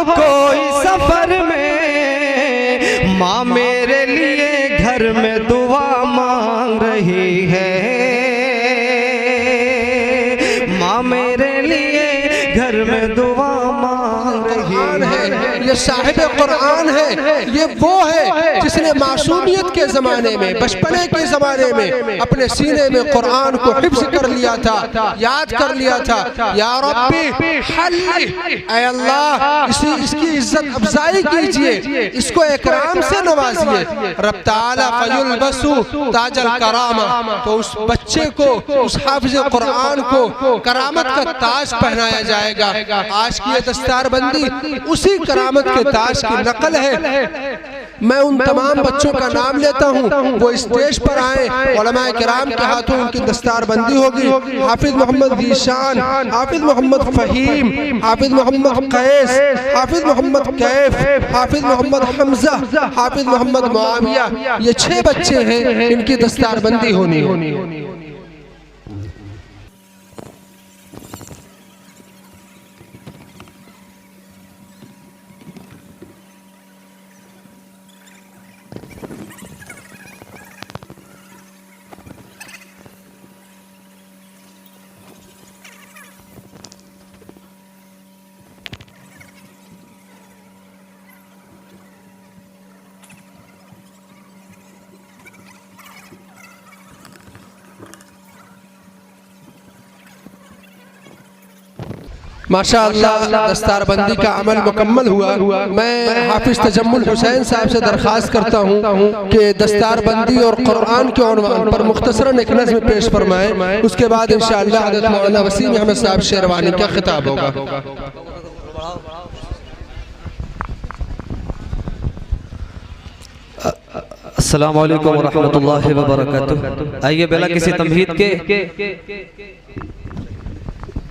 कोई सफर में, माँ मेरे लिए घर में दुआ मांग रही है, माँ मेरे लिए घर में दुआ मांग रही है। ये साहिब कुरान है, ये वो है जिसने मासूमियत के ज़माने में, बचपने के ज़माने में अपने सीने में कुरान को हिफ्ज़ कर लिया था, याद कर लिया था। या रब्बी हल्ली, ऐ अल्लाह इसकी इज्जत अफजाई कीजिए, इसको इकराम से नवाजिए। रब ताला फयुल्बसु ताजल करामा, तो उस बच्चे को, उस हाफिज़ कुरान को करामत का ताज पहनाया जाएगा। आज की ये दस्तारबंदी उसी करामत के ताज की नकल है। मैं उन तमाम बच्चों का नाम लेता हूँ, वो स्टेज पर आए, उलमाए किराम के हाथों उनकी दस्तारबंदी होगी। हाफिज मोहम्मद ज़ीशान, हाफिज मोहम्मद फ़हीम, हाफिज मोहम्मद कैस, हाफिज मोहम्मद कैफ, हाफिज मोहम्मद हमजा, हाफिज मोहम्मद मुआविया, ये 6 बच्चे हैं, इनकी दस्तारबंदी होनी। माशाअल्लाह दस्तारबंदी का अमल मुकम्मल हुआ। मैं हाफिज तजम्मुल हुसैन साहब से दरख्वास्त करता हूँ कि दस्तारबंदी और कुरान के उन्वान पर मुख्तसरन एक नज़्म पेश फरमाएं। उसके बाद इंशाअल्लाह हज़रत मौलाना वसीम अहमद साहब शेरवानी का खिताब होगा। अस्सलामु अलैकुम व रहमतुल्लाहि व बरकातुहू। आइए बिला किसी तमहीद के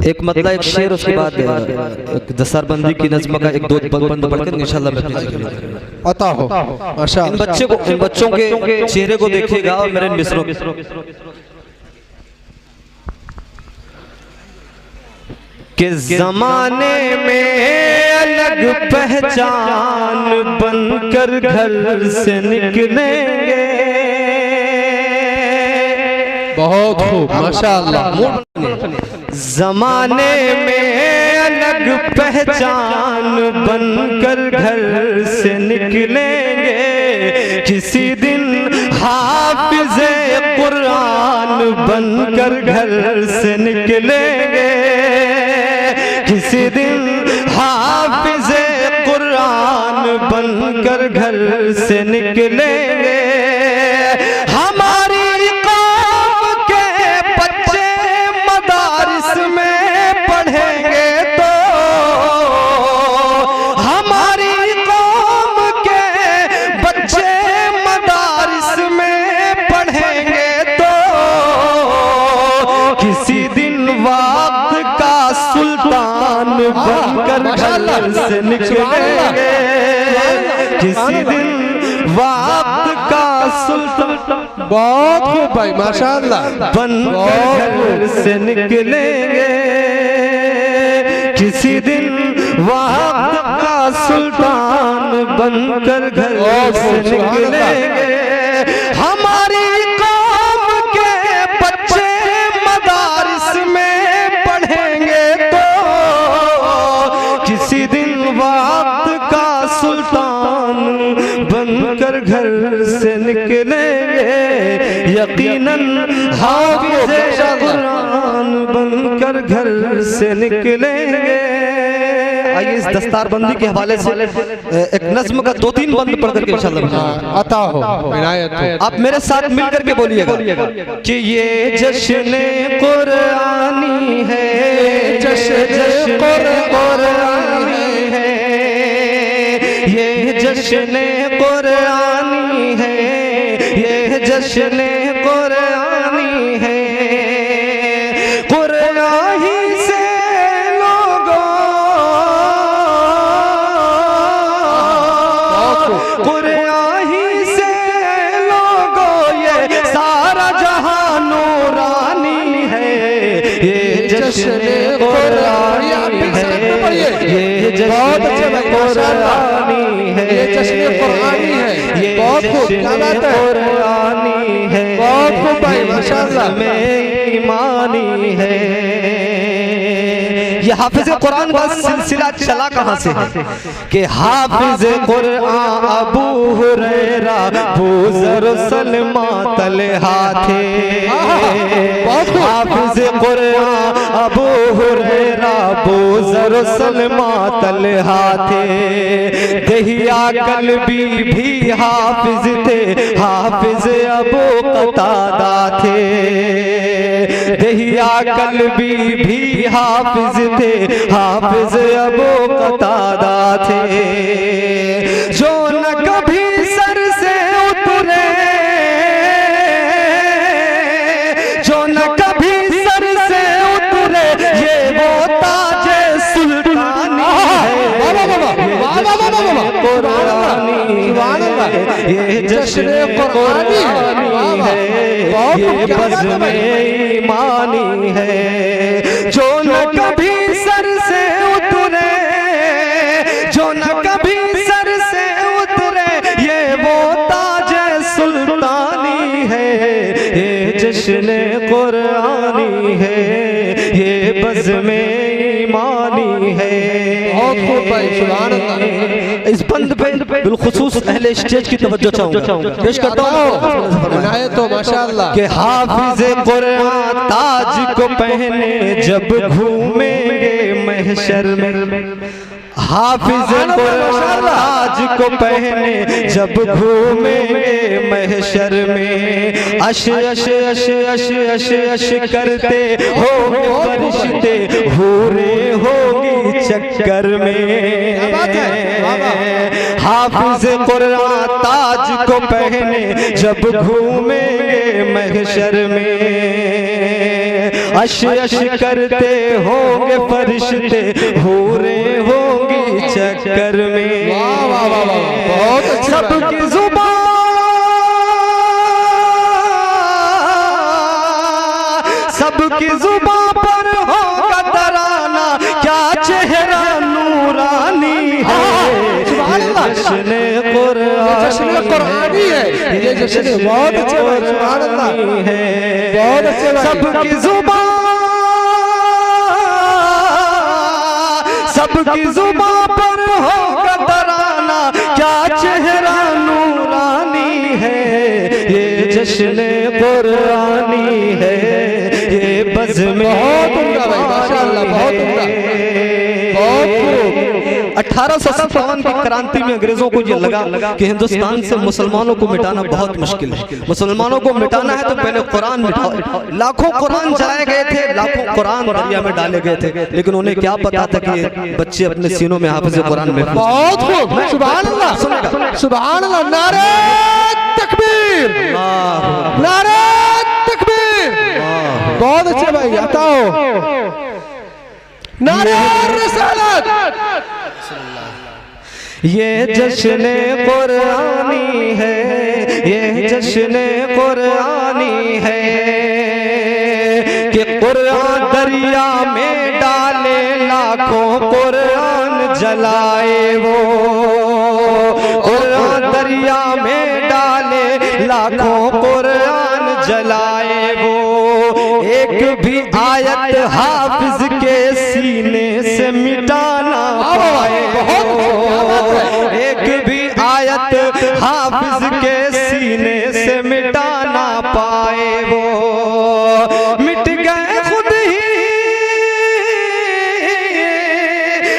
एक मतलब एक शेर, उसके बाद दस्तारबंदी की नज़्म का एक दो बंद पढ़कर इंशाअल्लाह मैं अता हो। माशाअल्लाह इन बच्चों के चेहरे को देखिएगा और मेरे मिसरों के ज़माने में अलग पहचान बनकर घर से निकलेंगे। बहुत खूब माशाअल्लाह। ज़माने में अलग पहचान बनकर घर से निकलेंगे, किसी दिन हाफिज़े कुरान बनकर घर से निकलेंगे, किसी दिन हाफिज़े कुरान बनकर घर से निकलेंगे। हमारी कौम के बच्चे मदारिस में पढ़ेंगे तो, हमारी कौम के बच्चे मदारिस में पढ़ेंगे तो, किसी दिन वक्त का सुल्तान बनकर घर से निकलेंगे, किसी दिन वक्त का सुल्तान। बहुत खूब भाई माशाअल्लाह। बनकर घर से निकलेंगे, किसी दिन वक्त का सुल्तान बनकर घर से निकलेंगे। हमारी कौम के बच्चे मदारिस में पढ़ेंगे तो, किसी दिन वक्त का सुल्तान बनकर घर से निकलेंगे। यकीनन हाफिज़े कुरान बनकर घर से निकलेंगे। आइए इस दस्तारबंदी के हवाले से एक नज़्म का 2-3 बंद पढ़ करके इंशाअल्लाह अता हो, इनायत हो। आप मेरे साथ मिल करके बोलिएगा कि ये जश्न कुरानी है, जश्न कुरानी है, ये जश्न कुरानी है, ये जश्न कुरानी है। कुरानी से लोगों, कुरानी से लोगों ये सारा जहां नूरानी है। ये जश्न कुरानी है, ये जश्न बहुत खूब, क्या बात है, कुरानी है, बहुत खूब भाई, माशाअल्लाह, में ईमानी है। ये हाफिज कुरान का सिलसिला चला कहाँ से है कि हाफिज कुरान अबू हुरैरा बूज़र सलमा तलहा थे। हाफिज कुरान अबू हुरैरा बूज़र सलमा तलहा थे। दहिया कल्बी भी हाफिज थे, हाफिज अबू कतादा थे। दहिया कल्बी भी हाफिज थे, हाफिज अबू कतादा थे। जो न कभी सर से उतरे, जो न कभी सर से उतरे, ये वो ताजे सुल्तानी है, ये जश्न कुरानी है, ये बज़्म ईमानी है। जो न कभी सर से उतरे, जो न कभी सर से उतरे, ये वो ताज सुल्तानी है, ये जश्न कुरानी है, ये बज़्म ईमानी है। बहुत खूब भाई, सुभान अल्लाह। इस बंद पे बिलखुसूस अहले स्टेज की तवज्जो चाहूंगा, पेश करता हूं तो माशाअल्लाह कि हाफिज कुरान ताज को पहने जब घूमेंगे महशर में। हाफिज कुरान ताज को पहने जब घूमेंगे महशर में। अश अश अश अश अश अश करते होंगे फरिश्ते, हूरे होगी चक्कर में। हाफिज कुरान ताज को पहने जब घूमेंगे महशर में। अश अश करते होंगे फरिश्ते, हूरे होंगी चक्कर में। वाह वाह वाह वाह, बहुत अच्छी बात। सबकी जुबान, सबकी जुबान पर होगा तराना, क्या चेहरा नूरानी है। जश्न कुरानी है, ये जश्न बहुत अच्छे है, बहुत अच्छे। सबकी जुबान, सबकी जुबान पर होगा तराना, क्या चेहरा नूरानी है, ये जश्न कुरानी है, ये बज़्म। बहुत उम्दा भाई, माशाअल्लाह, बहुत उम्दा, बहुत खूब। 1857 की क्रांति में अंग्रेजों को ये लगा कि हिंदुस्तान से मुसलमानों को मिटाना बहुत मुश्किल है। मुसलमानों को मिटाना है तो पहले कुरान मिटाओ। लाखों कुरान जलाए गए थे, लाखों कुरान दरिया में डाले गए थे, लेकिन उन्हें क्या पता था कि बच्चे अपने सीनों में हाफिज कुरान में। बहुत खूब, सुभान अल्लाह, सुभान अल्लाह। नारे तकबीर, नारे तकबीर। बहुत अच्छे भाई, बताओ नारे रिसालत। ये जश्न कुरानी है, ये जश्न कुरानी है कि कुरान दरिया में डाले लाखों कुरान जलाए वो। कुरान दरिया में डाले लाखों कुरान जलाए वो। एक भी आयत हाफिज के सीने से मिटाना पाए, एक भी आयत हाफिज के सीने से मिटाना पाए वो। मिट गए खुद ही,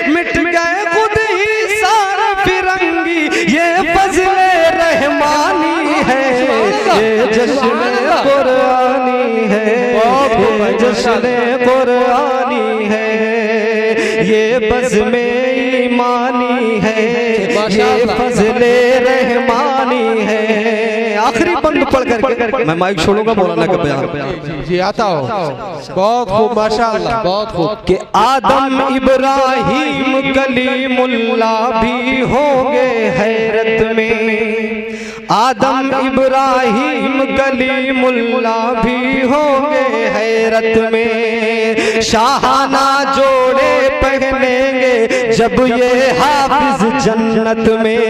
मिट गए खुद ही सारे फिरंगी, ये फज़्ल रहमानी है, ये जश्न कुरानी है, ये जश्न कुरानी है, ये बज़्म ईमानी है, ये फज़्ल रहमानी है। आखिरी बंद पढ़कर मैं माइक छोड़ूंगा मौलाना का बयान। जी आता हो, बहुत खूब, माशाअल्लाह, बहुत खूब। कि आदम इब्राहिम कलीमुल्लाह भी होंगे हैरत में, आदम इब्राहिम कलीमुल्लाह भी होंगे हैरत में, शाहाना जोड़े पहनेंगे जब ये हाफिज जन्नत में।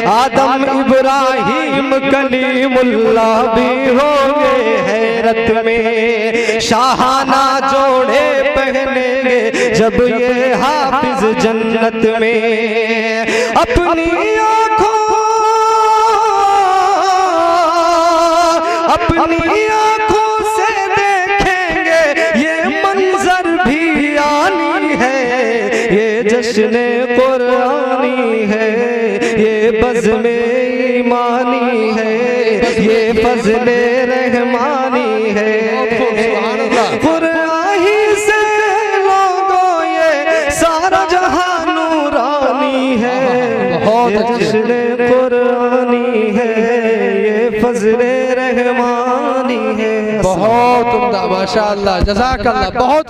आदम इब्राहिम कलीमुल्लाह भी होंगे हैरत में, शाहाना जोड़े पहनेंगे जब ये हाफिज जन्नत में। अपनी आंखों से देखेंगे ये मंजर भी आनी है, ये जश्न कुरानी है, ये बज़्म ईमानी है, ये फज़्ल रहमानी है। कुरानी से लोगों ये सारा जहां नूरानी है, ये जश्न कुरानी है, ये फज़्ल रहमानी है। बहुत उम्दा, माशाअल्लाह, जज़ाकल्लाह। बहुत